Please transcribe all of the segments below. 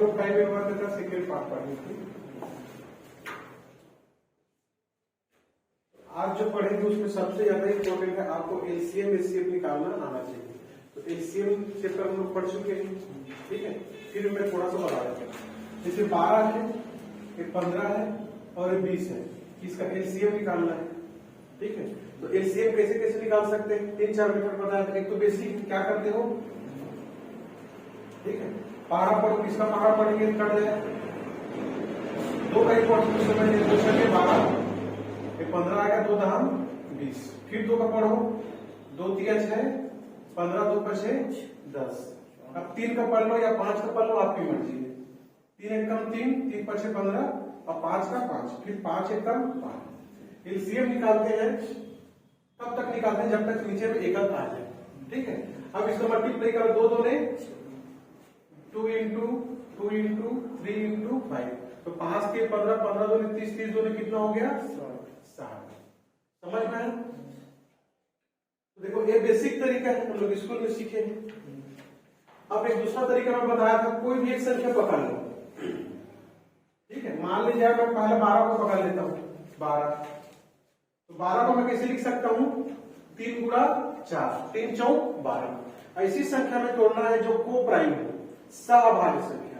लोग टाइम व्यवहार करता है सेकेंड पार्ट पढ़ने की। आज जो पढ़ेंगे उसमें सबसे ज्यादा इंपॉर्टेंट है आपको एलसीएम एचसीएफ निकालना आना चाहिए। तो एलसीएम चैप्टर हम लोग पढ़ चुके हैं, ठीक है। फिर मैं थोड़ा सा बता देता हूँ। जैसे 12 है, एक 15 है और एक 20 है, इसका एलसीएम निकालना है, ठीक है। तो एलसीएम कैसे कैसे निकाल सकते हैं, 3-4 मेथड बताया था। एक तो बेसिक क्या करते हो, ठीक है, पारा पर किसका पारा पढ़ेंगे कट जाए, दो का इंपॉर्टेंट समझ, 2 छठे 12, 15 आएगा, 2 दहम 20, फिर 2 का पढ़ो, 2 तिया 6, 15 2 का 6 10। अब 3 का पढ़ लो या 5 का पढ़ लो, आपकी मर्जी है। 3 एक कम 3, 3 5 15 और 5 का 5, फिर 5 एक कम 5। एलसीएम निकालते हैं तब तक निकालते हैं जब तक नीचे में एकक आ जाए, ठीक है। अब इसको मल्टीप्लाई करो, 2 2 ने 2 इंटू 2 इंटू 3 इंटू 5, तो 5 के 15, 15 2 ने 30, 30 2 ने कितना हो गया 60। समझ में आया? तो देखो ये बेसिक तरीका है, हम लोग स्कूल में सीखे हैं। अब एक दूसरा तरीका मैं बताया था, कोई भी एक संख्या पकड़ लो, ठीक है। मान लीजिए मैं पहले 12 को पकड़ लेता हूँ, 12, तो 12 को मैं कैसे लिख सकता हूँ, 3 गुणा 4, 3 चौक 12। ऐसी संख्या में तोड़ना है जो को प्राइम है, सभाज्य संख्या।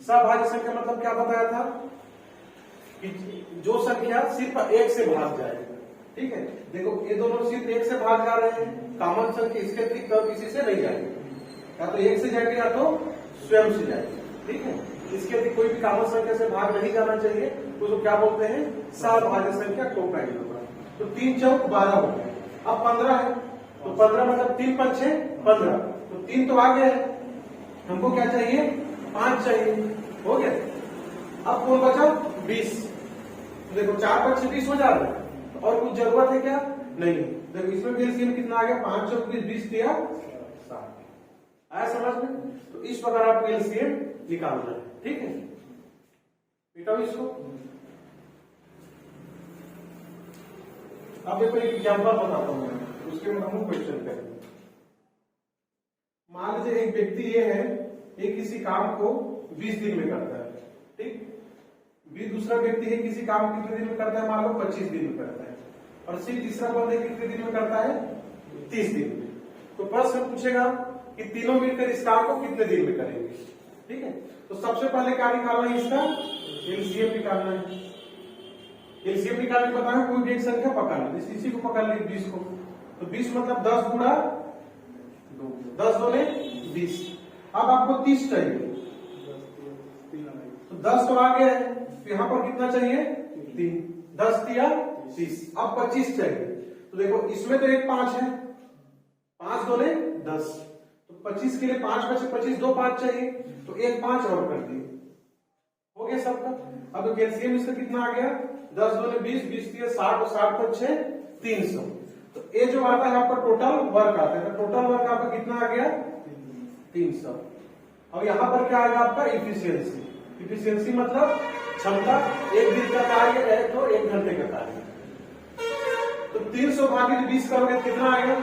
सभाज्य संख्या मतलब क्या बताया था कि जो संख्या सिर्फ 1 से भाग जाएगा, ठीक है। देखो ये दोनों सिर्फ 1 से भाग जा रहे हैं, कॉमन संख्या इसके अतिरिक्त किसी से नहीं जाएगी, या तो 1 से जाएगी या तो स्वयं से जाएगी, ठीक है। इसके अतिरिक्त कोई भी कॉमन संख्या से भाग नहीं जाना चाहिए, उसको क्या बोलते हैं, सभाज्य संख्या, को प्राइम नंबर। तो 3 चौक 12 हो गए। अब 15 है, तो 15 मतलब 3 5 6 15, तो 3 तो आ गया है, हमको क्या चाहिए, 5 चाहिए, हो गया। अब कौन बचा, 20। तो देखो 4 5 20 हो जा रहा है, तो और कुछ जरूरत है क्या, नहीं। देखो इसमें भी एलसीएम कितना आ गया, 5 चौक 20 दिया 60। आया समझ में? तो इस प्रकार आपको एलसीएम निकालना है, ठीक है। बेटा इसको अब देखो एक एग्जाम्पल बताता हूं मैं, उसके बाद हम क्वेश्चन करेंगे। मान लीजिए एक व्यक्ति ये है, ये किसी काम को 20 दिन में करता है, ठीक। भी दूसरा व्यक्ति है, किसी काम को कितने दिन में करता है, मान लो 25 दिन में करता है, और सिर्फ तीसरा बंदे कितने दिन में करता है, 30 दिन में। तो प्रश्न पूछेगा कि तीनों मिलकर इस काम को कितने दिन में करेंगे, ठीक है। तो सबसे पहले क्या निकालना है, इसका एलसीएम निकालना है। एलसीएम निकालने बताया, कोई भी एक संख्या पकड़ लो, इसी को पकड़ ली 20 को, तो 20 मतलब 10 गुणा 2, 10 2 ने 20। अब आपको 30 चाहिए, तो 10 तो आ गया है, तो यहां पर कितना चाहिए, 3, 10 दिया 30। अब 25 चाहिए, तो देखो इसमें तो एक 5 है, 5 2 ने 10, तो 25 के लिए 5 बचे, 25 2 5 चाहिए, तो एक 5 और कर दिए, हो गया सबका। अब तो एलसीएम इसका कितना आ गया, 10 2 ने 20, 20 दिए 60, 60 पर 6 300। तो ये जो आता है आपका टोटल वर्क आता है, तो टोटल वर्क आपका कितना आ गया, 300। और यहां पर क्या आएगा आपका इफिशियंसी। इफिशियंसी मतलब क्षमता, एक दिन का कार्य है तो 1 घंटे का कार्य। तो 300 भागित 20 करोगे कितना आएगा,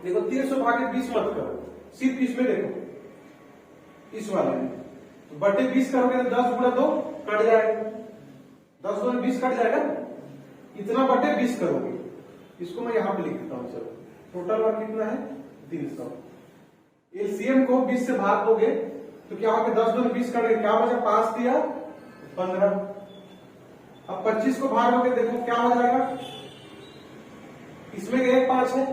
देखो 300 भागित 20 मत करो, सिर्फ इसमें देखो, इस वाले में तो बटे 20 करोगे तो 10 गुणा 2 कट जाएगा, 10 2 में 20 कट जाएगा, इतना बटे 20 करोगे। इसको मैं यहां पे लिख देता हूं, चलो टोटल वर्क कितना है 300। एलसीएम को 20 से भाग दोगे तो क्या होगा, 10 2 में 20 कट गया, क्या बचा, 5 दिया 15। अब 25 को भाग दोगे, देखो क्या हो जाएगा, इसमें एक 5 है,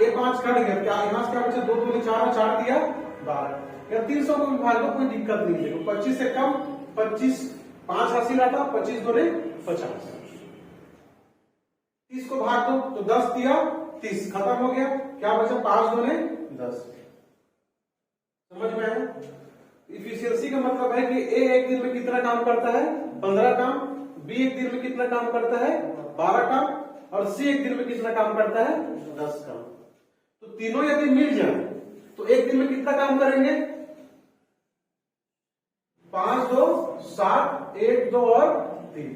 एक 5 कट गया, क्या यहां से क्या बचा, 2 2 ने 4, 4 दिया 12। या 300 को भी भाग दो, कोई दिक्कत नहीं है। 25 से कम 25, 5 हासिल आता, 25 2 ने 50। 30 को भाग दो तो 10 दिया 30, खत्म हो गया, क्या बचा, 5 2 ने 10। समझ में आया? इफिशियंसी का मतलब है कि ए एक दिन में कितना काम करता है, 15 काम, बी एक दिन में कितना काम करता है, 12 काम, और सी एक दिन में कितना काम करता है, 10 काम। तो तीनों यदि मिल जाए तो एक दिन में कितना काम करेंगे, 5 2 7, 1 2 और 3,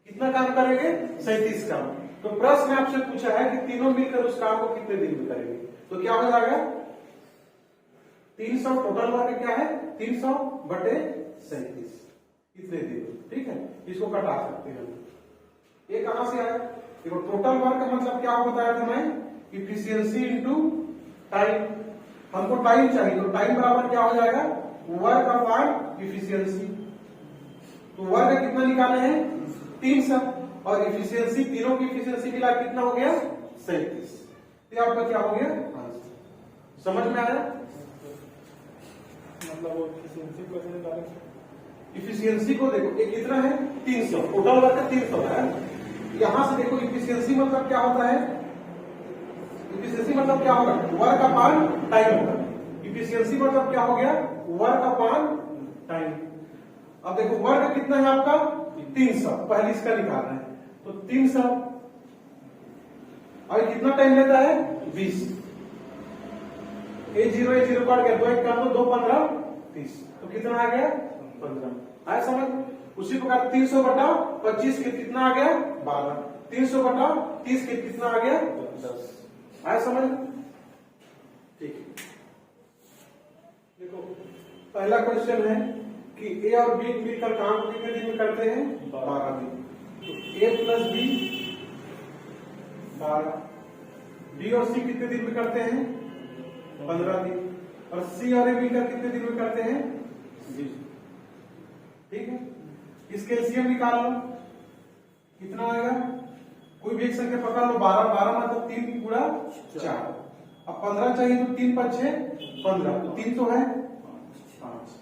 कितना काम करेंगे, 37 काम। तो प्रश्न आपसे पूछा है कि तीनों मिलकर उस काम को कितने दिन में करेंगे, तो क्या हो जाएगा, 300 टोटल वर्क क्या है 300 बटे 37 इतने दिन, ठीक है। इसको कटा सकते हैं। ये कहां से आया, देखो टोटल वर्क का मतलब क्या बताया था मैं, इफिशियंसी इनटू टाइम। हमको टाइम चाहिए तो टाइम बराबर क्या हो जाएगा वर्क अपॉन इफिशियंसी। तो वर्क कितना निकाले हैं 300 और इफिशियंसी, तीनों की इफिशियंसी मिला कितना हो गया 37। तो आपका क्या हो गया आंसर। समझ में आया, मतलब इफिशियंसी कैसे निकालें? इफिशियंसी को देखो ये कितना है 300, टोटल वर्क 300 है। यहां से देखो इफिशियंसी मतलब क्या होता है, इफिशियंसी मतलब क्या होगा वर्क अपॉन टाइम होगा। इफिशियंसी मतलब क्या हो गया वर्क अपॉन टाइम। अब देखो वर्क कितना है आपका 300, पहले इसका निकालना है तो 300 और कितना टाइम लेता है 20। ए जीरो काट गया, 2 1 काट दो 2 15 30, तो कितना आ गया 15। आया समझ। उसी प्रकार 300 बटा 25 के कितना आ गया 12, 300 बटा 30 के कितना आ गया 10। आया समझ, ठीक है। देखो पहला क्वेश्चन है कि ए और बी मिलकर काम कितने दिन में करते हैं 12 दिन। तो ए प्लस बी 12, बी और सी कितने दिन में करते हैं 15 दिन, और सी और ए मिलकर कितने दिन में करते हैं 20। ठीक है, इसके एलसीएम निकाल लो कितना आएगा, कोई भी एक संख्या पकड़ लो 12, 12 मतलब 3 गुणा 4। अब 15 चाहिए तो 3 5 6 15, तो 3 तो है 5,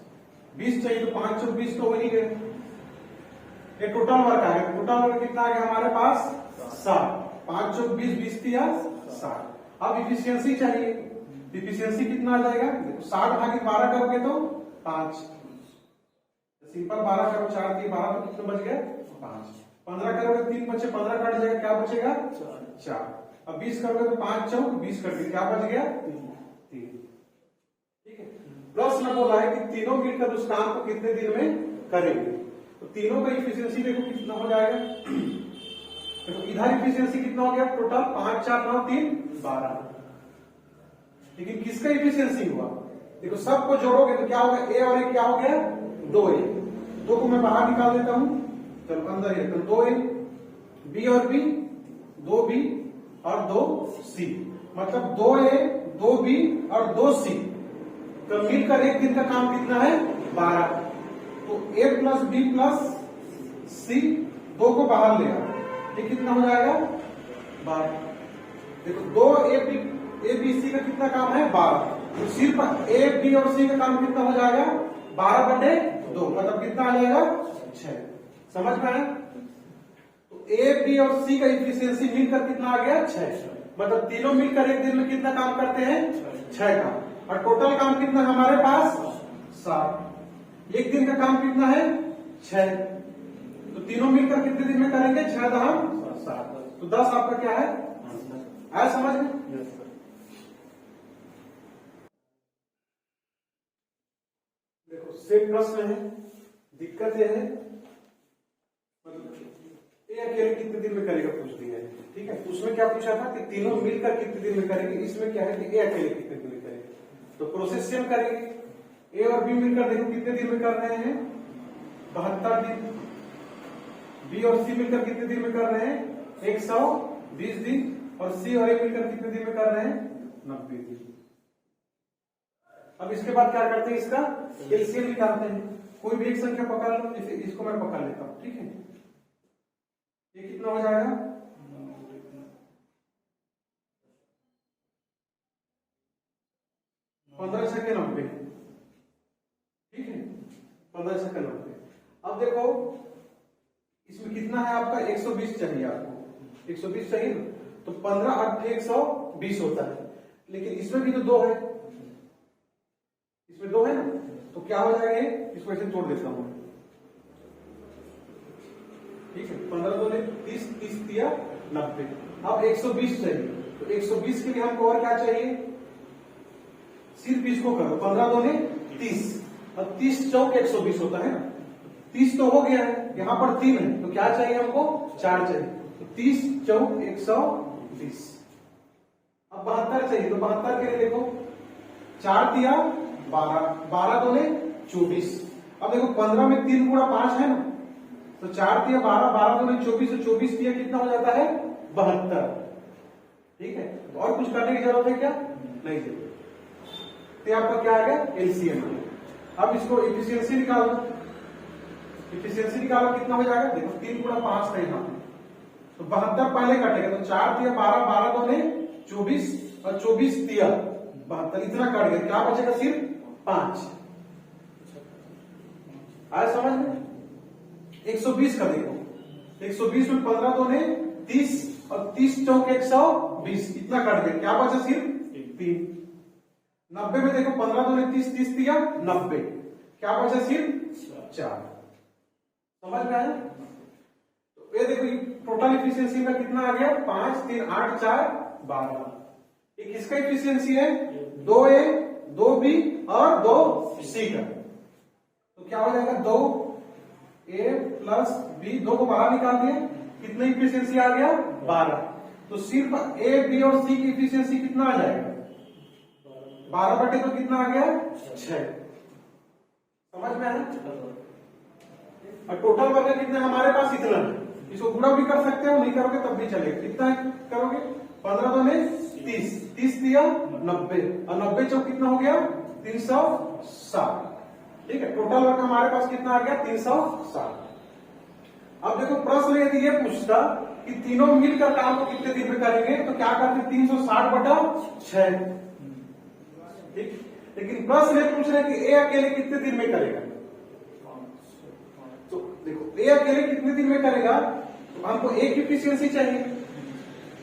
20 चाहिए तो 5 चौक 20 तो हो ही गए। ये टोटल वर्क आ गया, टोटल वर्क कितना आ गया हमारे पास 7, 5 चौक 20, 20 दिया 60। अब इफिशियंसी चाहिए, इफिशियंसी कितना आ जाएगा 60 भागित 12 करोगे तो 5, सिंपल 12 करो 4 दिए 12 तो कितना बच गया 5, 15 करोगे 3 बचे 15 कट जाएगा क्या बचेगा 4। अब 20 करोगे तो 5 चौक 20 कट गया क्या बच गया 3। ठीक है, प्रश्न बोला है कि तीनों मिलकर उस काम को कितने दिन में करेंगे। तो तीनों का इफिशियंसी देखो कितना हो जाएगा, देखो इधर इफिशियंसी कितना हो गया टोटल 5 4 9 3 12, लेकिन किसका इफिशियंसी हुआ देखो सबको जोड़ोगे तो क्या होगा ए और ए क्या हो गया 2a, 2 को मैं बाहर निकाल देता हूं, चलो अंदर ही तो 2a, बी और बी 2b और 2c, मतलब 2a 2b और 2c तो मिलकर एक दिन का काम कितना है 12। तो a प्लस बी प्लस सी 2 को बाहर ले आओ, ये कितना हो जाएगा 12। देखो 2 ए बी सी का कितना काम है 12, तो सिर्फ ए बी और सी का काम कितना हो जाएगा 12 बटे 2, मतलब कितना आ जाएगा 6। समझ में आया, तो ए बी और सी का इफिशियंसी मिलकर कितना आ गया 6, मतलब तीनों मिलकर एक दिन में कितना काम करते हैं 6 काम, और टोटल काम कितना है हमारे पास 7। एक दिन का काम कितना है 6, तो तीनों मिलकर कितने दिन में करेंगे 6 दहम 7, तो 10 आपका क्या है आया समझ में। देखो सेम प्रश्न है, दिक्कत यह है ये अकेले कितने दिन में करेगा पूछ दिया है। ठीक है, उसमें क्या पूछा था कि तीनों मिलकर कितने दिन में करेंगे, इसमें क्या है कि ए अकेले कितने दिन में करेंगे, तो प्रोसेस सेम करेंगे। ए और बी मिलकर देखो कितने दिन में कर रहे हैं 72 दिन, बी और सी मिलकर कितने दिन में कर रहे हैं 120 दिन, और सी और ए मिलकर कितने दिन में कर रहे हैं 90 दिन। अब इसके बाद क्या करते हैं इसका एलसीएम निकालते हैं, कोई भी एक संख्या पकड़ लो, जैसे इसको मैं पकड़ लेता हूं। ठीक है, ये कितना हो जाएगा 15 छक्के 90। ठीक है, 15 छक्के 90। अब देखो इसमें कितना है आपका 120 चाहिए, आपको 120 चाहिए ना, तो 15 8 120 होता है, लेकिन इसमें भी तो 2 है, इसमें 2 है ना, तो क्या हो जाएगा इसको ऐसे तोड़ देता हूं। ठीक है, 15 2 30, 30 दिया 90। अब 120 चाहिए, तो 120 के लिए हमको और क्या चाहिए, सिर्फ इसको करो 15 2 30, और 30 चौक 120 होता है ना, 30 तो हो गया है, यहां पर 3 है तो क्या चाहिए हमको 4 चाहिए, तो 30 चौक 120। अब 72 चाहिए, तो 72 के लिए देखो 4 दिया 12, 12 दूने 24। अब देखो 15 में 3 गुणा 5 है ना, तो 4 दिया 12, 12 दूने 24, तो 24 दिया कितना हो जाता है 72। ठीक है, तो और कुछ करने की जरूरत है क्या? नहीं जरूरत। तो आपका क्या आ गया एलसीएम। अब इसको एफिशिएंसी निकालो, एफिशिएंसी निकालो कितना हो जाएगा, देखो 3 गुणा 5 था यहाँ, तो 72 पहले कटेगा, तो 4 दिया 12, 12 दूने 24 और 24 दिया 72, इतना कट गया, क्या बचेगा सिर्फ 5। आया समझ में? 120 का देखो, 120 में 15 दूने 30 और 30 चौक 120, इतना कट गया, क्या बचा सिर्फ 3। 90 में देखो 15 दूने 30, 30 दिया 90, क्या बचा सिर्फ 4। समझ में आया? तो ये देखो टोटल इफिशियंसी का कितना आ गया 5, 3, 8, 4, 12। ये किसका इफिशियंसी है? 2A, 2B और 2C का। तो क्या हो जाएगा 2A प्लस B, 2 को बाहर निकाल दिए, कितनी इफिशियंसी आ गया 12। तो सिर्फ A, B और C की इफिशियंसी कितना आ जाएगा 12 बटे तो कितना आ गया 6। समझ में आया? और टोटल वर्ग कितना हमारे पास इतना है, इसको गुणा भी कर सकते हो, नहीं करोगे तब भी चलेगा। कितना करोगे 15 दूने 30, 30 दिया 90 और 90 चौक कितना हो गया 360। ठीक है, टोटल वर्ग हमारे पास कितना आ गया 360। अब देखो प्रश्न यदि ये पूछता कि तीनों मिलकर काम को कितने दिन में करेंगे, तो क्या करते 360 बटा 6। ठीक, लेकिन प्रश्न ये पूछ रहे कि ए अकेले कितने दिन में करेगा। तो देखो ए अकेले कितने दिन में करेगा, तो हमको ए की इफिशियंसी चाहिए,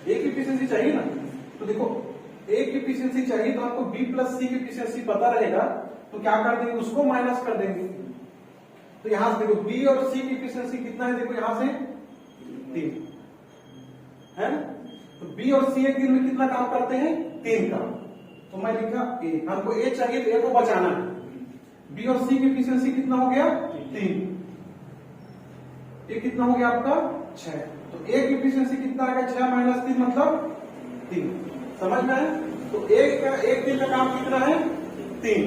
ए की इफिशियंसी चाहिए ना। तो देखो ए की इफिशियंसी चाहिए, तो आपको बी प्लस सी की इफिशियंसी पता रहेगा, तो क्या कर देंगे उसको माइनस कर देंगे। तो यहां से देखो बी और सी की इफिशियंसी कितना है, देखो यहां से 3 है ना, तो बी और सी एक दिन में कितना काम करते हैं 3 काम। तो मैं लिखा ए, हमको ए चाहिए तो ए को बचाना है। बी और सी की इफिशियंसी कितना हो गया 3, ये कितना हो गया आपका 6। तो ए की इफिशियंसी कितना आ गया 6 माइनस 3 मतलब 3। समझ में आया? तो एक दिन का काम कितना है 3,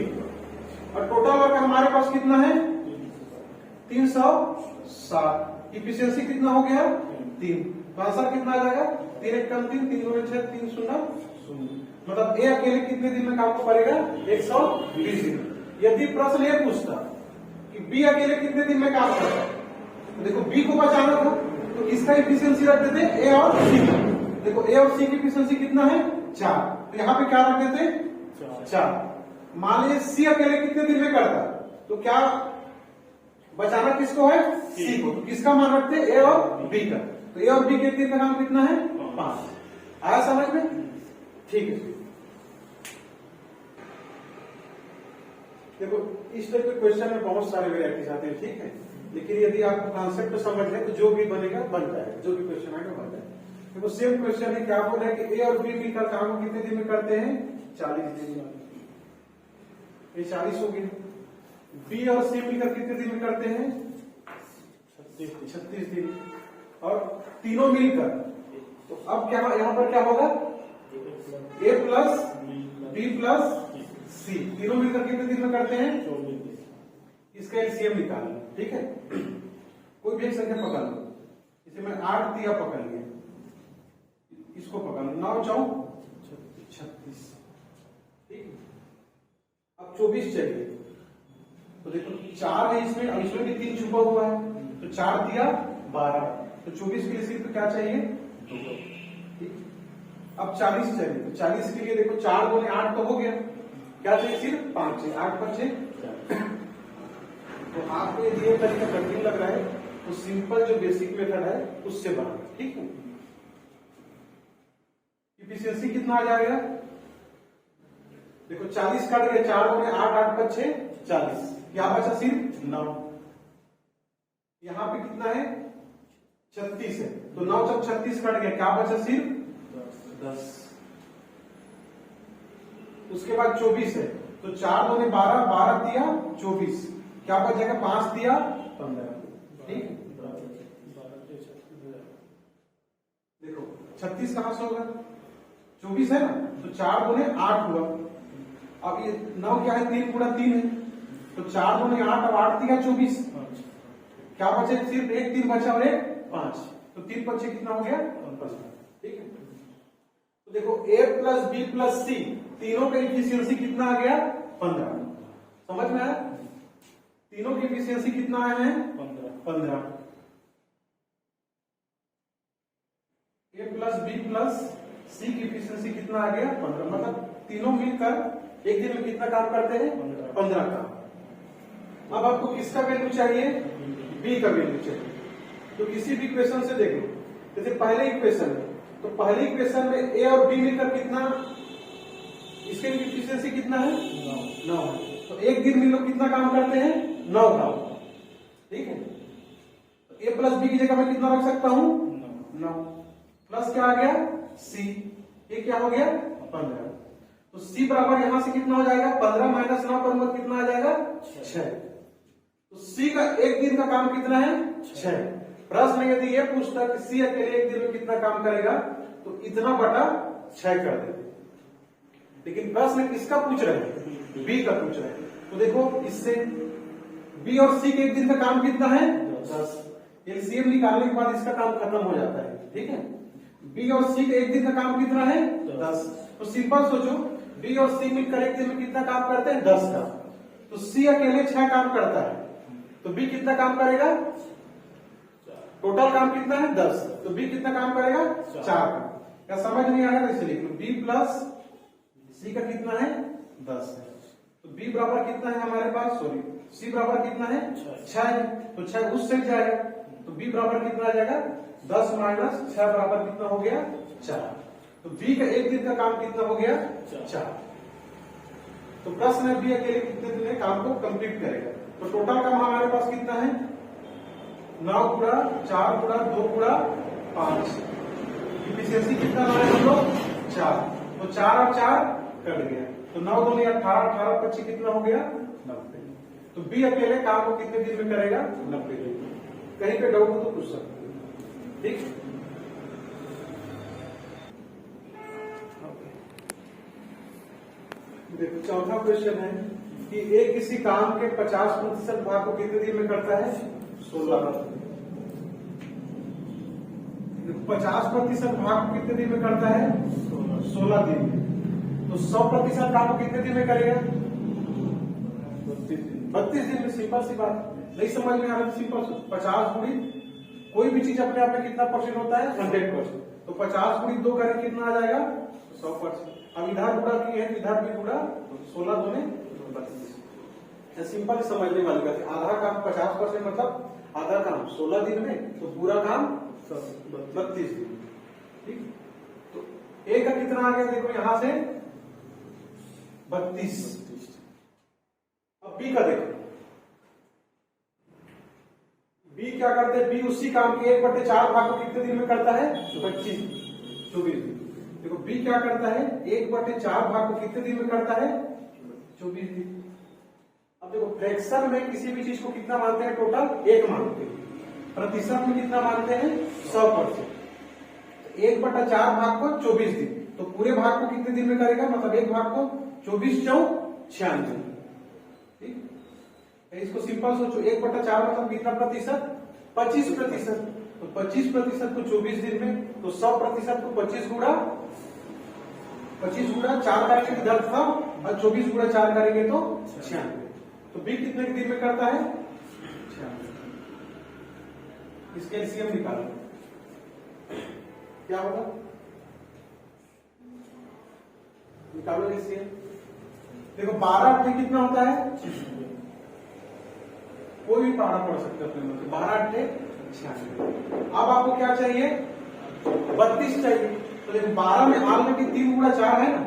और टोटल वर्क हमारे पास कितना है 360। इफिशियंसी कितना हो गया 3, तो आंसर कितना आ जाएगा 3 1 3, 3 2 6, 3 0 0। मतलब ए अकेले कितने दिन में काम को करेगा 120 दिन। यदि प्रश्न ये पूछता कि बी अकेले कितने दिन में काम करता, तो देखो बी को बचाना था, तो इसका इफिशियंसी रख देते ए और सी का। देखो ए और सी की इफिशियंसी कितना है 4, तो यहाँ पे क्या रख देते 4। मान लीजिए सी अकेले कितने दिन में करता, तो क्या बचाना किसको है सी को, तो किसका मान रखते ए और बी का। तो ए और बी के दिन का काम कितना है 5। आया समझ में? ठीक है, देखो इस टाइप के क्वेश्चन में बहुत सारे वेराइटीज आते हैं। ठीक है, लेकिन यदि आप कॉन्सेप्ट समझ लें तो जो भी बनेगा बन जाएगा, जो भी क्वेश्चन आएगा बन जाएगा। देखो सेम क्वेश्चन है, क्या बोल रहे हैं कि ए और बी मिलकर काम को कितने दिन में करते हैं 40 दिन में। ये 40 हो गए। बी और सी मिलकर कितने दिन में करते हैं 36 दिन, और तीनों मिलकर। तो अब क्या यहाँ पर क्या होगा ए प्लस बी प्लस सी, तीनों मिलकर कितने दिन में करते हैं 24। इसका एलसीएम निकालना। ठीक है, कोई भी एक संख्या पकड़ लो, इसे मैं 8 दिया पकड़ लिया, इसको पकड़ लो 9 4 36। ठीक, अब 24 चाहिए, तो देखो 4 है इसमें, अब इसमें भी 3 छुपा हुआ है, तो 4 दिया 12, तो 24 के लिए सिर्फ क्या चाहिए 2। ठीक, अब 40 चाहिए, तो 40 के लिए देखो 4 2 8 तो हो गया, क्या चाहिए सिर्फ 5 चाहिए, 8 5 6। तो आपको ये तरीका कठिन लग रहा है, तो सिंपल जो बेसिक मेथड है उससे बनाना। ठीक है, इफिशियंसी कितना आ जाएगा, देखो 40 कट गए, 4 2 8 8 5 6 40, क्या बचा सिर्फ 9। यहां पे कितना है 36 है, तो 9 जब 36 कट गया, क्या बचा सिर्फ 10। उसके बाद 24 है, तो 4 2 12 12 दिया 24, क्या बच जाएगा 5 दिया 15। ठीक, देखो 36 कहां से होगा 24 है ना, तो 4 2 8 हुआ, अब ये 9 क्या है, 3 गुणा 3 है, तो 4 दूनी 8, अब 8 3 24, क्या बचे, सिर्फ एक 3 बचा और एक 5, तो 3 बचे कितना हो गया 15। ठीक है, तो देखो a प्लस बी प्लस सी तीनों का इफिशियंसी कितना आ गया 15। समझ में आया, तीनों की इफिशियंसी कितना आया है 15। a प्लस बी प्लस सी की इफिशियंसी कितना आ गया 15, मतलब तीनों मिलकर एक दिन में कितना काम करते हैं 15 का। अब आपको किसका वैल्यू चाहिए, b का वैल्यू चाहिए। तो किसी भी इक्वेशन से देखो, जैसे पहले इक्वेशन है, तो पहले इक्वेशन में a और b मिलकर कितना, इसके इफिशियंसी कितना है 9 है, तो एक दिन में लोग कितना काम करते हैं 9 काम। ठीक है, तो a प्लस बी की जगह मैं कितना रख सकता हूं 9, प्लस क्या आ गया c, ये क्या हो गया 15, तो c बराबर यहां से कितना हो जाएगा 15 माइनस 9 करूंगा कितना आ जाएगा 6। तो c का एक दिन का काम कितना है 6। प्रश्न यदि ये पूछता कि c अकेले एक दिन में कितना काम करेगा, तो इतना बटा 6 कर देते, लेकिन प्रश्न किसका पूछ रहे हैं b का पूछ रहे हैं। तो देखो इससे b और c के एक दिन का काम कितना है 10, एलसीएम निकालने के बाद इसका काम खत्म हो जाता है। ठीक है, b और c के एक दिन का काम कितना है 10, तो सिंपल सोचो b और c मिलकर एक दिन में कितना काम करते हैं 10 का, तो c अकेले 6 काम करता है, तो b कितना काम करेगा, टोटल काम कितना है 10, तो b कितना काम करेगा 4 का। क्या समझ नहीं आ रहा, इसलिए b प्लस c का कितना है 10 है, तो b बराबर कितना है हमारे पास, सॉरी c बराबर कितना है 6 है, तो 6 उस साइड जाएगा, तो b बराबर कितना आ जाएगा 10 माइनस 6 बराबर कितना हो गया 4, तो b का एक दिन का काम कितना हो गया 4। तो प्रश्न है b अकेले कितने दिन में काम को कंप्लीट करेगा, तो टोटल काम हमारे पास कितना है 9 गुणा 4 गुणा 2 गुणा 5, इफिशियंसी कितना हमारे हम लोग 4, तो 4 और 4 कट गया, तो 9 दूनी 18, 18 25 कितना हो गया 90। तो b अकेले काम को कितने दिन में करेगा 90 दिन। कहीं पे डाउट हो तो पूछ सकते हैं। ठीक, देखो चौथा क्वेश्चन है कि एक किसी काम के 50% भाग को कितने दिन में करता है 16। 50% भाग को कितने दिन में करता है 16 दिन में, तो 100% काम को कितने दिन में करेगा 32 दिन में। सिंपल सी बात, नहीं समझ में आ रहा, सिंपल 50 गुणी कोई भी चीज अपने आप में कितना परसेंट होता है 100%, तो 50 गुणी 2 करें कितना आ जाएगा 100%। अब इधर गुणा की है, इधर भी गुणा, 16 दूने 32। सिंपल समझने वाली बात है, आधा काम 50% मतलब आधा काम 16 दिन में, तो पूरा काम 32 दिन। ठीक, तो ए का कितना आ गया देखो यहां से 32। अब बी का देखो, बी क्या करते हैं, बी उसी काम के 1/4 भाग को कितने दिन में करता है 24 दिन। देखो बी क्या करता है 1/4 भाग को कितने दिन में करता है 24 दिन। अब देखो फ्रैक्शन में किसी भी चीज को कितना मानते हैं, टोटल 1 मानते हैं, प्रतिशत में कितना मानते हैं 100%। 1/4 भाग को 24 दिन, तो पूरे भाग को कितने दिन में करेगा, मतलब एक भाग को 24 × 96। ठीक, इसको सिंपल सोचो, 1/4 मतलब कितना प्रतिशत 25%, तो 25% को 24 दिन में, तो 100% को 25 गुणा 4 करेंगे इधर था, और 24 गुणा 4 करेंगे तो 96। तो बी कितने दिन में करता है 96। इसके एलसीएम निकालो, क्या होगा, निकालो एलसीएम। देखो 12 में कितना होता है, कोई भी पढ़ा पढ़ सकते अपने मन से, 12 × 96। अब आपको क्या चाहिए 32 चाहिए, तो देखो 12 में ऑलरेडी 3 गुणा 4 है ना,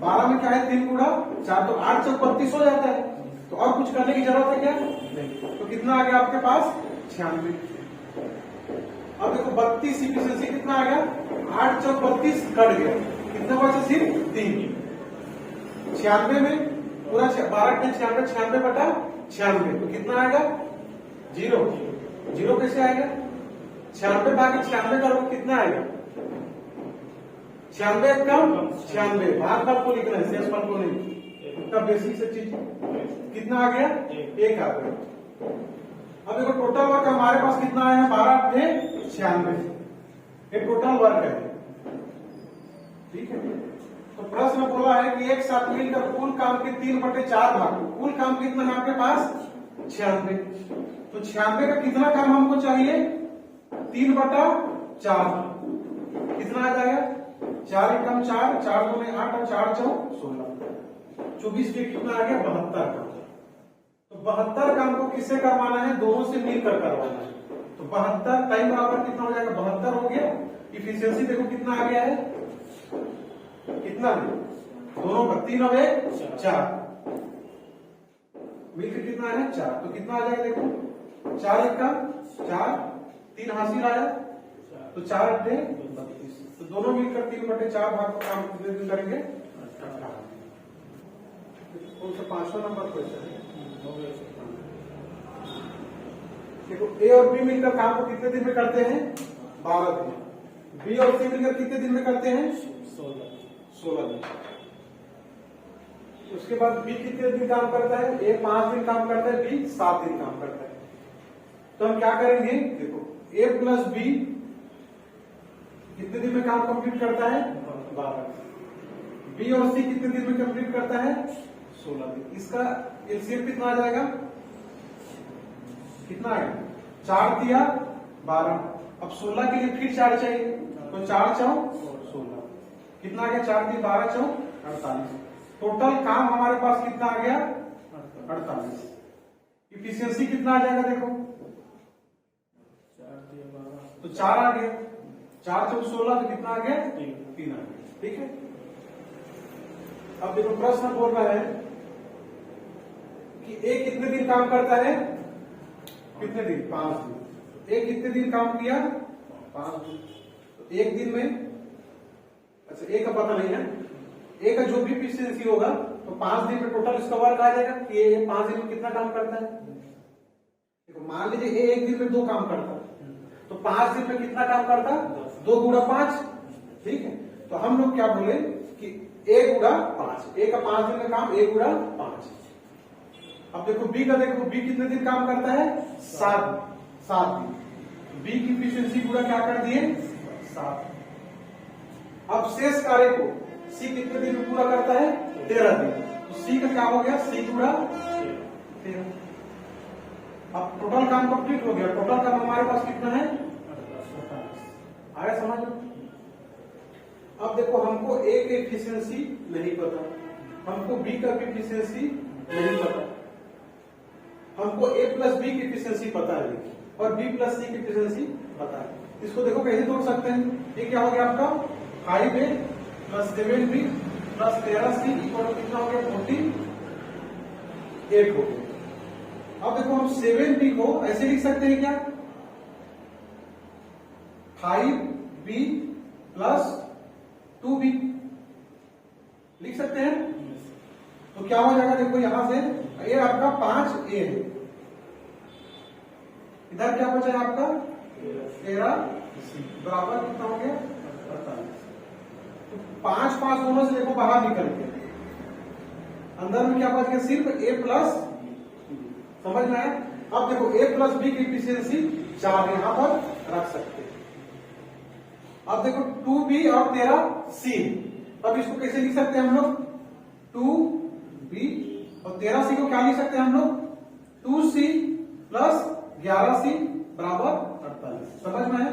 12 में क्या है 3 गुणा 4, तो 8 × 32 हो जाता है, तो और कुछ करने की जरूरत है क्या नहीं। तो कितना आ गया आपके पास 96। अब देखो 32 इफिशिएंसी कितना आ गया, 8 × 32 कट गया, कितना बचा सिर्फ 3। 96 में पूरा 12 × 96, 96/96, तो कितना आएगा 0। 0 कैसे आएगा, 96 भागे 96 करोगे कितना आएगा 96 कम 96 भागफल को लिखना है, शेषफल को नहीं। इसका बेसिक से चीज कितना आ गया? 1 आ गया। अब देखो टोटल वर्क हमारे पास कितना आया? 12 × 96, ये टोटल वर्क है। ठीक है, तो प्रश्न बोला है कि एक साथ मिलकर कुल काम के 3/4 भाग, कुल काम कितना है आपके पास? 96। तो 96 का कितना काम हमको चाहिए? 3/4। कितना आ जाएगा? 4 × 4, 4 दूनी 8 और 4 चौक 16, 24 के कितना आ गया? 72 काम। तो 72 काम को किससे करवाना है? दोनों से मिलकर करवाना है। तो 72 टाइम बराबर कितना हो जाएगा? 72 हो गया। इफिशियंसी देखो कितना आ गया है? कितना है? दोनों का 3 और 1 4, मिलकर कितना है? 4। तो कितना आ जाएगा? देखो 4 × 4, 3 हासिल आया, तो 4 × 32। तो दोनों मिलकर 3/4 भाग का काम कितने दिन करेंगे? 18। कौन सा 5वां नंबर क्वेश्चन है? देखो ए और बी मिलकर काम को कितने दिन में करते हैं? 12 दिन। बी और सी मिलकर कितने दिन में करते हैं? 16 दिन। उसके बाद बी कितने दिन काम करता है? ए 5 दिन काम करता है, बी 7 दिन काम करता है। तो हम क्या करेंगे? देखो ए प्लस बी कितने दिन में काम कंप्लीट करता है? 12। बी और सी कितने दिन में कंप्लीट करता है? 16 दिन। इसका एलसीएम कितना आ जाएगा? कितना आएगा? 4 दिया 12, अब 16 के लिए फिर 4 चाहिए, तो 4 चौक 16, कितना आ गया? 4 × 12 चौक 48। टोटल काम हमारे पास कितना आ गया? 48। इफिशियंसी कितना आ जाएगा? देखो 4 तो 4 आ गया, 4 चौक 16, तो कितना आ गया? 3 आ गया। ठीक है, अब देखो प्रश्न बोल रहा है कि ए कितने दिन काम करता है? कितने दिन? 5 दिन। ए कितने दिन काम किया? 5 दिन। तो एक दिन में, अच्छा ए का पता नहीं है, ए का जो भी एफिशिएंसी होगा तो 5 दिन में टोटल इसका वर्क आ जाएगा कि ये 5 दिन में कितना काम करता है। देखो मान लीजिए ए एक दिन में 2 काम करता है, तो 5 दिन में कितना काम करता? 2 × 5। ठीक है, तो हम लोग क्या बोले कि ए × 5, ए का 5 दिन का काम, ए × 5। अब देखो बी का, देखो बी कितने दिन काम करता है? 7 दिन। बी की एफिशिएंसी पूरा क्या कर दिए? 7। अब शेष कार्य को सी कितने दिन में पूरा करता है? 13 दिन। तो सी का क्या हो गया? सी × 13। अब टोटल काम कंप्लीट हो गया। टोटल काम हमारे पास कितना है? 48। आया समझ में? अब देखो हमको ए की एफिशिएंसी नहीं पता, हमको बी का भी एफिशिएंसी नहीं पता, हमको ए प्लस बी की एफिशिएंसी पता है और बी प्लस सी की एफिशिएंसी पता है। इसको देखो कैसे तोड़ सकते हैं? ये क्या हो गया आपका? 5a + 7b + 13c = कितना हो गया? 48 हो गया। अब देखो हम 7b को ऐसे लिख सकते हैं क्या? 5b + 2b लिख सकते हैं। तो क्या हो जाएगा? देखो यहां से ये आपका 5a है, इधर क्या बचा है आपका? 13c बराबर कितना हो गया? 48। तो 5 5 दोनों से देखो बाहर निकल गया, अंदर में क्या बच गया? सिर्फ a प्लस, समझ में आया? अब देखो a प्लस b की एफिशिएंसी 4 यहां पर रख सकते हैं। अब देखो 2b और 13c, अब इसको कैसे लिख सकते हैं हम लोग? 2b और 13c को क्या लिख सकते हैं हम लोग? 2c + 11c बराबर 48। समझ में है?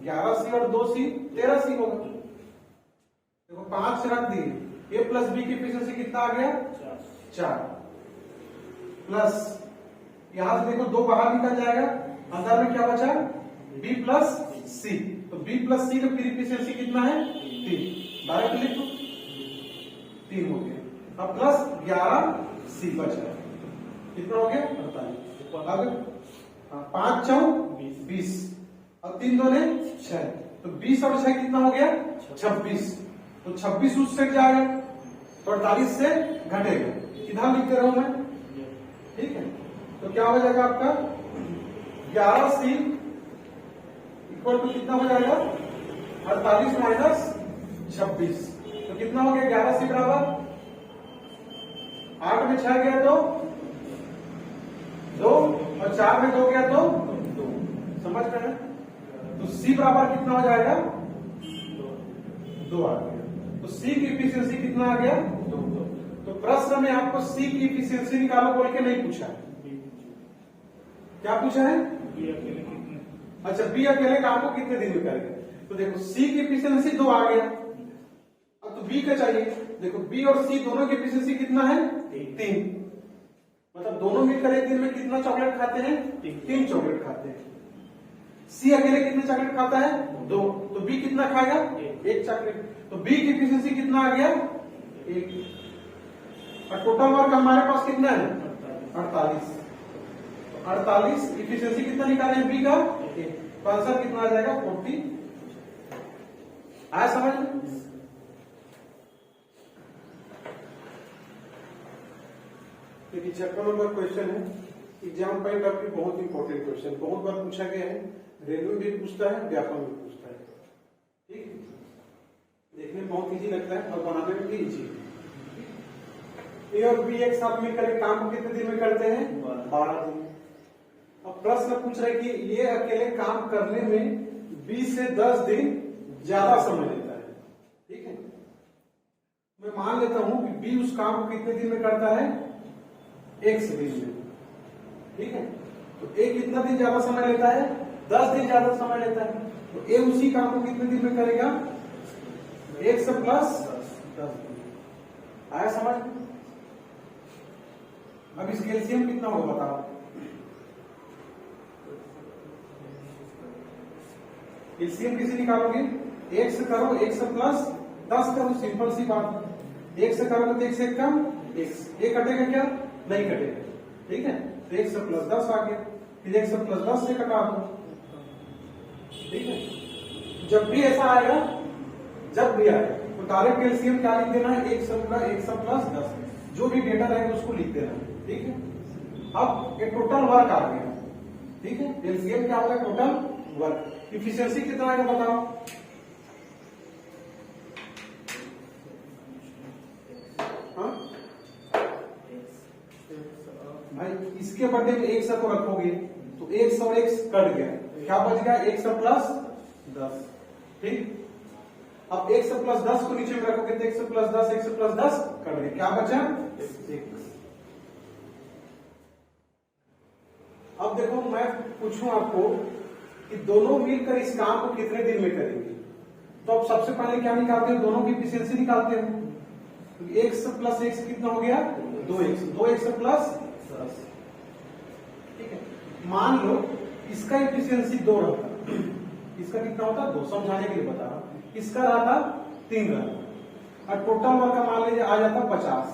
11c और 2c 13c होगा। देखो 5 से रख दिए, a प्लस बी की एफिशिएंसी कितना आ गया? 4 प्लस यहां से देखो 2 बाहर निकल जाएगा, अंदर में क्या बचा? b प्लस सी, तो b प्लस सी का फिर एफिशिएंसी कितना है? 3। डायरेक्ट लिख दो, 3 हो गया। अब प्लस 11c बचा, कितना हो गया? 48। आगे 5 चौक 20 और 3 दूने 6, तो 20 और 6 कितना हो गया? 26। तो 26 उससे जाएगा तो 48 से घटेगा। किधर लिखते रहूं मैं? ठीक है, तो क्या हो जाएगा आपका? 11c = कितना हो जाएगा? 48 - 26। तो कितना हो गया 11 सी बराबर 8 में 6 गया तो 2 और 4 में 2 गया तो 2। समझ गए? तो सी बराबर कितना हो जाएगा 2 आ गया। तो सी की इफिशियंसी कितना आ गया 2। तो प्रश्न में आपको सी की इफिशियंसी निकालो बोल के नहीं पूछा है, क्या पूछा है? अच्छा बी अकेले काम को कितने दिन में करेगा। तो देखो सी की इफिशियंसी 2 आ गया, अब तो बी का चाहिए। देखो बी और सी दोनों की इफिशियंसी कितना है 3, मतलब दोनों मिलकर एक दिन में कितना चॉकलेट खाते हैं 3 चॉकलेट खाते हैं। सी अकेले कितने चॉकलेट खाता है 2, तो बी कितना खाएगा 1 चॉकलेट। तो बी की इफिशियंसी कितना आ गया 1, और टोटल वर्क हमारे पास कितना है 48। 48 इफिशियंसी कितना निकाले बी का 1, तो आंसर कितना आ जाएगा 40। आया समझ में? देखिए चैप्टर नंबर क्वेश्चन है, एग्जाम पॉइंट ऑफ व्यू बहुत इंपॉर्टेंट क्वेश्चन, बहुत बार पूछा गया है, रेलवे भी पूछता है, व्यापक भी पूछता है। ठीक, देखने में बहुत इजी लगता है और बनाने में भी इजी है। ए और बी एक साथ मिलकर एक काम को कितने दिन में करते हैं 12 दिन। अब प्रश्न पूछ रहे कि ये अकेले काम करने में 20 से 10 दिन ज्यादा समय लेता है। ठीक है, मैं मान लेता हूं कि बी उस काम को कितने दिन में करता है 1 दिन में। ठीक है, तो ए कितना दिन ज्यादा समय लेता है 10 दिन ज्यादा समय लेता है। तो ए उसी काम को कितने दिन में करेगा 1 से प्लस 10 दिन। आया समझ? अब इसका एलसीएम कितना होगा बताओ। एलसीएम किसे निकालोगे 1 से करो 1 से प्लस 10 करो, सिंपल सी बात। 1 से करोगे तो 1 से कम 1 कटेगा क्या नहीं कटेगा। ठीक है, तो 1 से प्लस 10 आ गया, फिर 1 से प्लस 10 से कटा दो। ठीक है, जब भी ऐसा आएगा जब भी आएगा तो डायरेक्ट एलसीएम क्या लिख देना है 1 से प्लस 10, जो भी डेटा रहेगा उसको लिख देना है। ठीक है, अब ये टोटल वर्क आ गया। ठीक है, एलसीएम क्या होगा टोटल वर्क। इफिशियंसी कितना आएगा बताओ। हाँ भाई, इसके बदले में 1 को रखोगे तो 1 और 1 कट गया, क्या बच गया 1 प्लस 10। ठीक, अब 1 प्लस 10 को नीचे में रखोगे तो 1 प्लस 10 कट गया, क्या बचा 1। अब देखो मैं पूछूं आपको कि दोनों मिलकर इस काम को कितने दिन में करेंगे, तो अब सबसे पहले क्या निकालते हैं दोनों की इफिशियंसी निकालते हैं। 1 प्लस 1 कितना हो गया 2x प्लस 10। ठीक है, मान लो इसका इफिशियंसी 2 रहता, इसका कितना होता 2, समझाने के लिए बता रहा हूं। इसका रहता 3 रहता और टोटल वर्क का मान लीजिए आ जाता 50।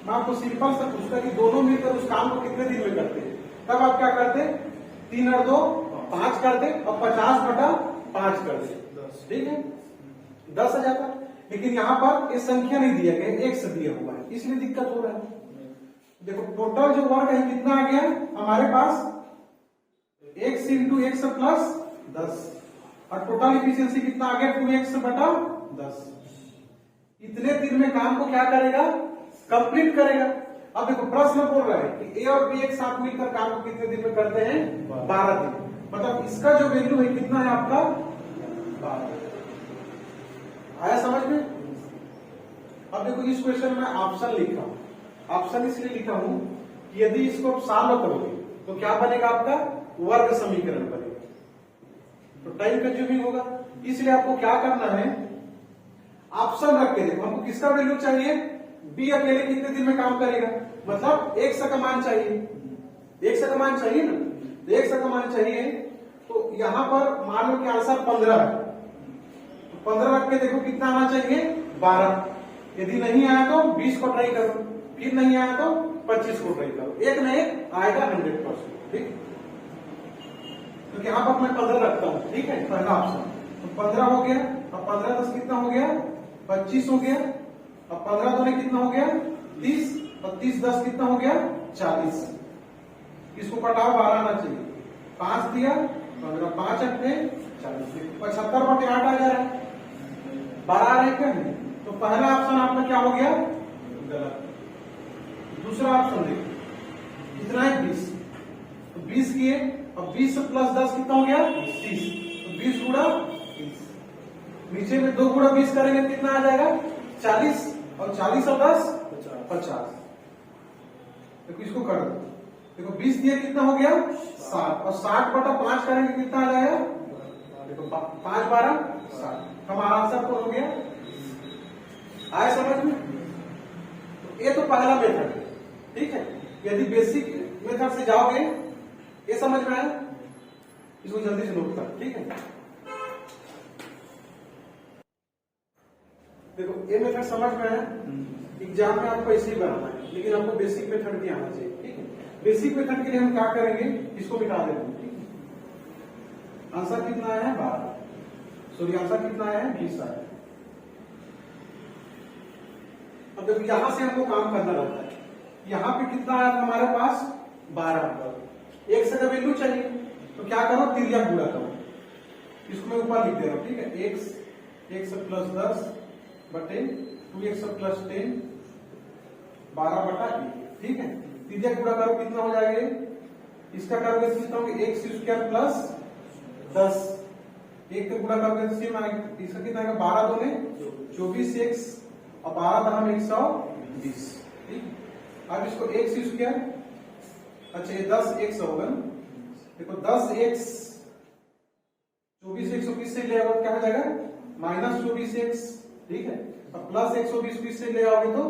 मैं आपको सिंपल सा पूछता कि दोनों मिलकर उस काम को कितने दिन में करते हैं, तब आप क्या करते 3 और 2 5 करते और 50/5 करते। ठीक है, 10 आ जाता। लेकिन यहाँ पर ये संख्या नहीं दिया गया, 1 से दिया हुआ है, इसलिए दिक्कत हो रहा है। देखो टोटल जो वर्क है कितना आ गया हमारे पास 1 इंटू 1 प्लस 10 और टोटल इफिशियंसी कितना आ गया 2x/10। इतने दिन में काम को क्या करेगा कंप्लीट करेगा। अब देखो प्रश्न बोल रहा है कि ए और बी एक साथ मिलकर काम को कितने दिन में करते हैं 12 दिन, मतलब इसका जो वैल्यू है कितना है आपका 12। आया समझ में? अब देखो इस क्वेश्चन में ऑप्शन लिखा हूं, ऑप्शन इसलिए लिखा हूं कि यदि इसको आप सॉल्व करोगे तो क्या बनेगा आपका वर्ग समीकरण बनेगा, तो टाइम कंज्यूमिंग होगा। इसलिए आपको क्या करना है ऑप्शन रख के देखो, हमको किसका वैल्यू चाहिए बी अकेले कितने दिन में काम करेगा, मतलब 1 का मान चाहिए, 1 का मान चाहिए ना, 1 का मान चाहिए। तो यहां पर मान लो कि आंसर 15 है, तो 15 रख के देखो कितना आना चाहिए 12। यदि नहीं आया तो 20 को ट्राई करो, फिर नहीं आया तो 25 को ट्राई करो, एक न एक आएगा 100%। ठीक, तो यहां पर मैं 15 रखता हूं। ठीक है, पहला ऑप्शन तो 15 हो गया। अब 15 10 कितना हो गया 25 हो गया। अब 15 दूने कितना हो गया 30 और 30 10 कितना हो गया 40। इसको कटाओ 12 आना चाहिए, 5 दिया 15, 5 8 40, 75/8 आ जा रहा है। 12 आ रहा है क्या नहीं? तो पहला ऑप्शन आपका क्या हो गया? गलत। दूसरा ऑप्शन देखिए, कितना है 20, तो 20 किए और 20 से प्लस 10 कितना हो गया 30, तो 20 गुणा 30, नीचे में 2 गुणा 20 करेंगे कितना आ जाएगा 40, और 40 और 10 50। देखो इसको कर दो, देखो 20 दिए कितना हो गया 60, और 60 बटा 5 करेंगे कितना आ जाएगा, देखो 5 12 60, हमारा आंसर तो हो गया। आए समझ में? तो ये तो पहला मेथड है, ठीक है। यदि बेसिक मेथड से जाओगे, ये समझ में आया, इसको जल्दी से नोट कर, ठीक है। देखो ये मेथड समझ में आया, एग्जाम में आपको ऐसे ही बनाना है, लेकिन आपको बेसिक मेथड भी आना चाहिए, ठीक है। बेसिक मेथड के लिए हम क्या करेंगे, इसको मिटा देंगे, ठीक है। आंसर कितना आया है 12, सॉरी आंसर कितना आया है 20 आया। अब देखो यहां से हमको काम करना रहता है, यहां पे कितना आया था हमारे पास 12, एक से का वैल्यू चाहिए, तो क्या करो तिरिया गुणा करो, इसको मैं ऊपर लिख दे रहा हूं, ठीक है। x प्लस 10 बटे 2x प्लस 10 12 बटा 1, ठीक है। तिरिया गुणा करो कितना हो जाएगा, इसका करोगे कितना होगा x स्क्वायर प्लस 10, एक का गुणा करोगे तो सेम आएगा, इसका कितना आएगा 12 दूने 24x और 12 दाम 120, ठीक है। अब इसको x स्क्वायर, अच्छा ये 10x होगा, देखो 10x 24 120 से ले आओगे क्या हो जाएगा माइनस 24x, ठीक है। और प्लस 120 से ले आओगे तो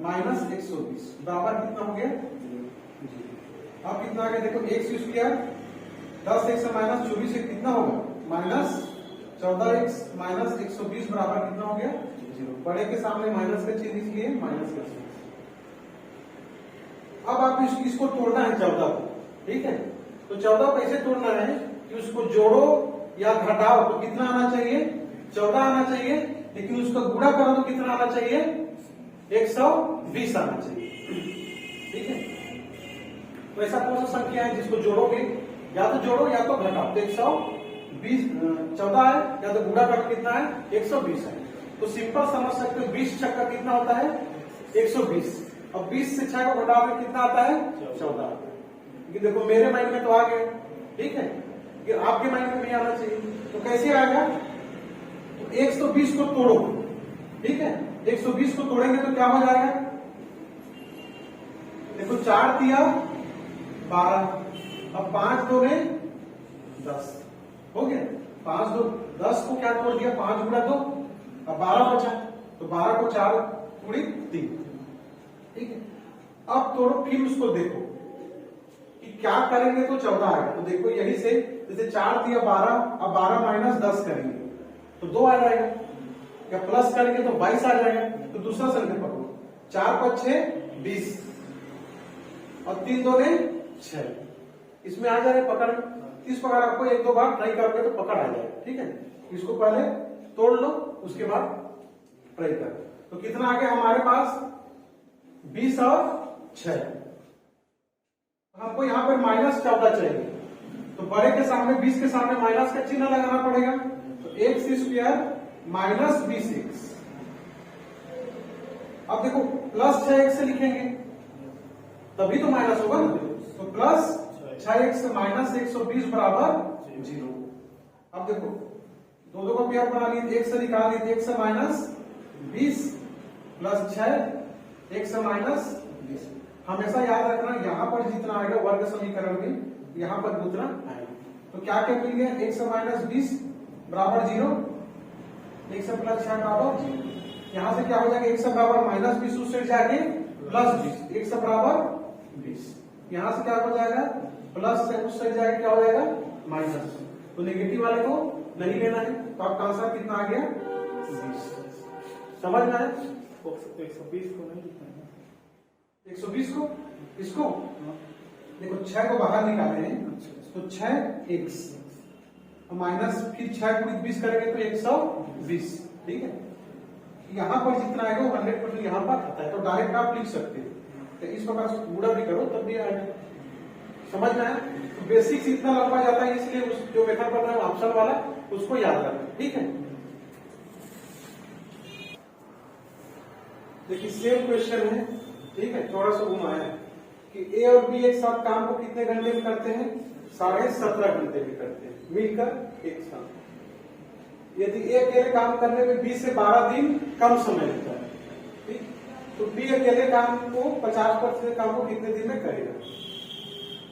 माइनस 120 बराबर कितना हो गया, अब कितना आ गया, देखो x स्क्वायर 10x से माइनस 24 से कितना होगा माइनस 14x माइनस 120 बराबर कितना हो गया 0, बड़े के सामने माइनस का चिन्ह इसलिए माइनस का चिन्ह। अब आप इसको तोड़ना है 14 को, ठीक है। तो 14 को ऐसे तोड़ना है कि उसको जोड़ो या घटाओ तो कितना आना चाहिए 14 आना चाहिए, लेकिन उसको गुणा करो तो कितना आना चाहिए 120 आना चाहिए, ठीक है। तो ऐसा कौन सा संख्या है जिसको जोड़ोगे, या तो जोड़ो या तो घटाओ, तो 120 14 है, या तो गुणा करो कितना है 120 है। तो सिंपल समझ सकते हो 20 छक्का कितना होता है 120, और 20 से 6 को घटाओगे कितना आता है 14 आता है। लेकिन देखो मेरे माइंड में तो आ गया, ठीक है, कि आपके माइंड में नहीं आना चाहिए, तो कैसे आएगा, तो 120 को तोड़ो, ठीक है। 120 को तोड़ेंगे तो क्या हो जाएगा, देखो 4 दिया 12, अब 5 2 में 10 हो गया, 5 2 10 को क्या तोड़ दिया 5 गुणा 2, अब 12 बचा, तो 12 को 4 गुणी 3, ठीक है। अब तोड़ो फिर उसको देखो कि क्या करेंगे तो 14 आएगा, तो देखो यही से जैसे 4 दिया 12, अब 12 माइनस 10 करेंगे तो 2 आ जाएगा, या प्लस करेंगे तो 22 आ जाएगा। तो दूसरा संख्या पकड़ो, 4 5 6 20 और 3 2 6, इसमें आ जाएगा पकड़। इस प्रकार आपको 1 2 बार ट्राई करोगे तो पकड़ आ जाएगा, ठीक है। इसको पहले तोड़ लो, उसके बाद ट्राई करो। तो कितना आ गया हमारे पास 20 और 6, हमको यहाँ पर माइनस 14 चाहिए, तो बड़े के सामने 20 के सामने माइनस का चिन्ह लगाना पड़ेगा, तो x स्क्वायर माइनस 20x। अब देखो प्लस 6x से लिखेंगे तभी तो माइनस होगा ना, तो प्लस 6x माइनस 120 बराबर 0। अब देखो दो का पेयर बना लिए, एक से निकाल लिए, एक से माइनस 20 प्लस 6 एक से माइनस 20। हमेशा याद रखना यहाँ पर जितना आएगा वर्ग समीकरण में यहाँ पर उतना आएगा। तो क्या क्या मिल गया, 1 से माइनस 20 बराबर 0, 1 से प्लस 6 बराबर 0। यहाँ से क्या हो जाएगा 1 से बराबर माइनस 20, उससे जाके प्लस 20, 1 से बराबर 20। यहाँ से क्या हो जाएगा प्लस से उससे जाके क्या हो जाएगा माइनस, तो नेगेटिव वाले को नहीं लेना है। तो आपका आंसर कितना आ गया 20। समझ में आया? 120 को नहीं लिखना है, 120 को इसको देखो 6 को बाहर निकाले हैं, तो 6x माइनस फिर 6 गुणित 20 करेंगे तो 120, ठीक है। यहाँ पर जितना आएगा वो 100% यहाँ पर आता है, तो डायरेक्ट आप लिख सकते हैं। तो इस प्रकार से पूरा भी करो तब भी आएगा। समझ में आया? तो बेसिक्स इतना लंबा जाता है, इसलिए उस जो मेथड पढ़ रहे हैं ऑप्शन वाला उसको याद रखना, ठीक है। देखिए सेम क्वेश्चन है, ठीक है, थोड़ा सा घुमाया है कि ए और बी एक साथ काम को कितने घंटे में करते हैं? 17.5 घंटे में करते हैं मिलकर एक साथ। यदि ए अकेले काम करने में 20 से 12 दिन कम समय लगता है, ठीक, तो बी अकेले काम को 50% काम को कितने दिन में करेगा?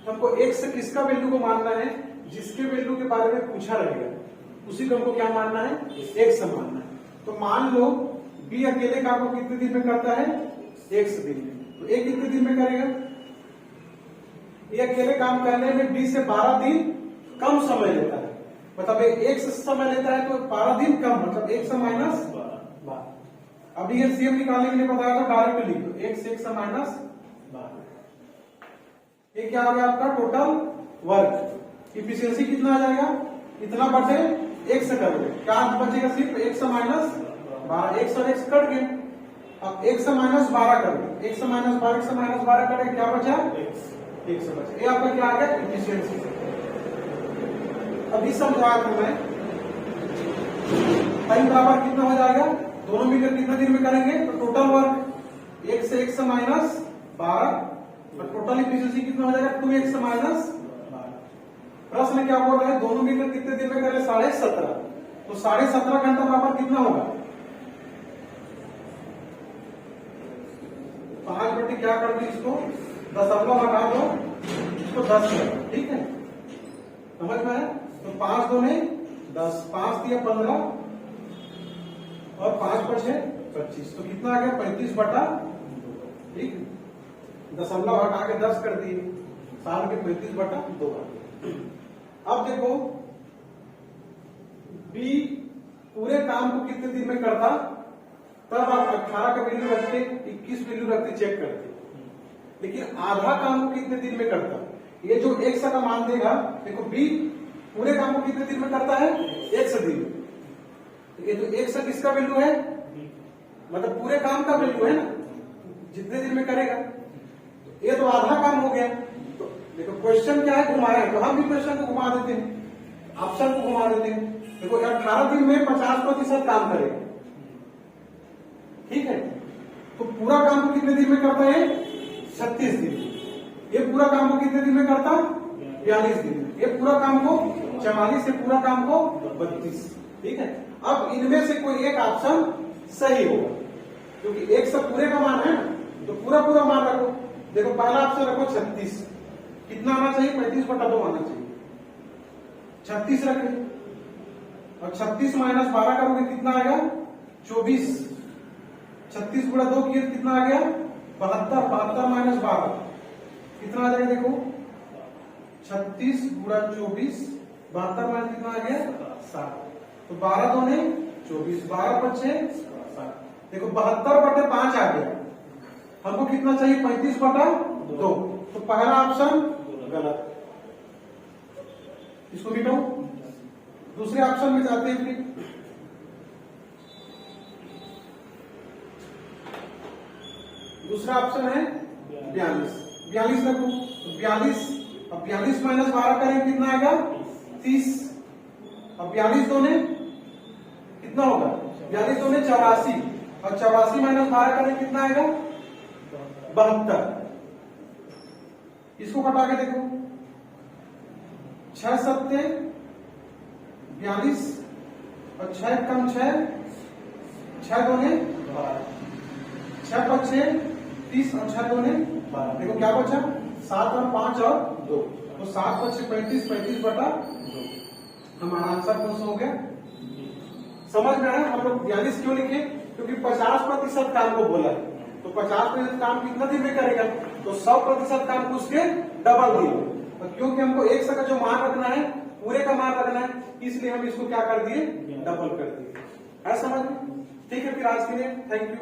तो हमको एक से किसका वैल्यू को मानना है? जिसके वैल्यू के बारे में पूछा रहेगा उसी को हमको क्या मानना है? एक से मानना है। तो मान लो बी अकेले काम को कितने दिन में करता है? 1 दिन में। तो ए कितने दिन में करेगा? ये अकेले काम करने में 20 से 12 दिन कम समय लेता है, मतलब 1 से समय लेता है तो 12 दिन कम, मतलब 1 से माइनस 12। अभी ये सीएम निकालने के लिए बताया था डायरेक्ट लिख दो, 1 से माइनस 12। ये क्या आ गया आपका टोटल वर्क। इफिशियंसी कितना आ जाएगा? इतना बटे 1 से कर दो, क्या बचेगा? सिर्फ 1 से माइनस 12, 1 से 1 कट गए। अब 1 से माइनस 12 कर दो, 1 से माइनस 12, 1 से माइनस 12 कटे, क्या बचा? 1 से बचा। ये आपका क्या आ गया? इफिशियंसी। अभी समझाया था मैं, टाइम बराबर कितना हो जाएगा? दोनों मिलकर कितने दिन में करेंगे? तो टोटल वर्क 1 से माइनस 12 और टोटल इफिशियंसी कितना हो जाएगा? 2 से माइनस 12। प्रश्न क्या बोल रहा है? दोनों मिलकर कितने दिन में करें? 17.5। तो 17.5 घंटा बराबर कितना होगा? 5 बटे क्या कर दी इसको? दशमलव हटा दो, इसको 10 कर दो, ठीक है, समझ में आया? तो 5 दूने 10, 5 दिया 15 और 5 बचे 25, तो कितना आ गया? 35 बटा 2, ठीक, दशमलव हटा के 10 कर दिए, साल के 35 बटा 2 आ गए। अब देखो बी पूरे काम को कितने दिन में करता? तब आप 18 का वैल्यू रखते, 21 वैल्यू रखते, चेक करते। लेकिन आधा काम को कितने दिन में करता? ये जो 100 का मान देगा, देखो बी पूरे काम को कितने दिन में करता है? 100 दिन में। ये तो 100 किसका वैल्यू है? मतलब पूरे काम का वैल्यू है ना, जितने दिन में करेगा। ये तो आधा काम हो गया। तो देखो क्वेश्चन क्या है? घुमाया है, तो हम भी क्वेश्चन को घुमा देते हैं, ऑप्शन को घुमा देते हैं। देखो 18 दिन में 50% काम करेगा, ठीक है, तो पूरा काम को कितने दिन में करता है? 36 दिन। ये पूरा काम को कितने दिन में करता? 42 दिन। ये पूरा काम को 44 से पूरा काम को 32, ठीक है। अब इनमें से कोई एक ऑप्शन सही होगा, क्योंकि 100 पूरे का मान है ना, तो पूरा पूरा मान रखो। देखो पहला ऑप्शन रखो 36, कितना आना चाहिए? 35 बटा 2 आना चाहिए, 36 रखे, और 36 माइनस 12 करोगे कितना आएगा? 24। 36 गुणा 2 किए कितना आ गया? 72। 72 माइनस 12 कितना आ जाएगा? देखो 36 गुणा 24, 72 माइनस कितना आ गया? 7। तो 12 दूने 24, 12 पर 6 7। देखो 72 बटे 5 आ गया, हमको कितना चाहिए? 35 बटा 2। तो पहला ऑप्शन गलत, इसको मिटाओ, दूसरे ऑप्शन में जाते हैं। फिर दूसरा ऑप्शन है 42, 42 रखो, 42, अब 42 माइनस 12 करें कितना आएगा? 30। अब 42 दूने कितना होगा? 42 दूने 84, और 84 माइनस 12 करें कितना आएगा? 72। इसको कटा के देखो, 6 सत्ते 42 और 6 कम 6, 6 दूने 12, 6 पर 6 30 और 6 दूने 12। देखो क्या बचा? 7 और 5 और 2, तो 7 पर 6 35, 35 बटा 2। हमारा आंसर कौन सा हो गया? समझ में आया? हम लोग 42 क्यों लिखे? क्योंकि 50% काम को बोला है, तो 50% काम कितना दिन में करेगा? तो 100% काम को उसके डबल दिए, और क्योंकि हमको 100 का जो मान रखना है पूरे का मान रखना है, इसलिए हम इसको क्या कर दिए? डबल कर दिए। है समझ में? ठीक है, फिर आज के लिए थैंक यू।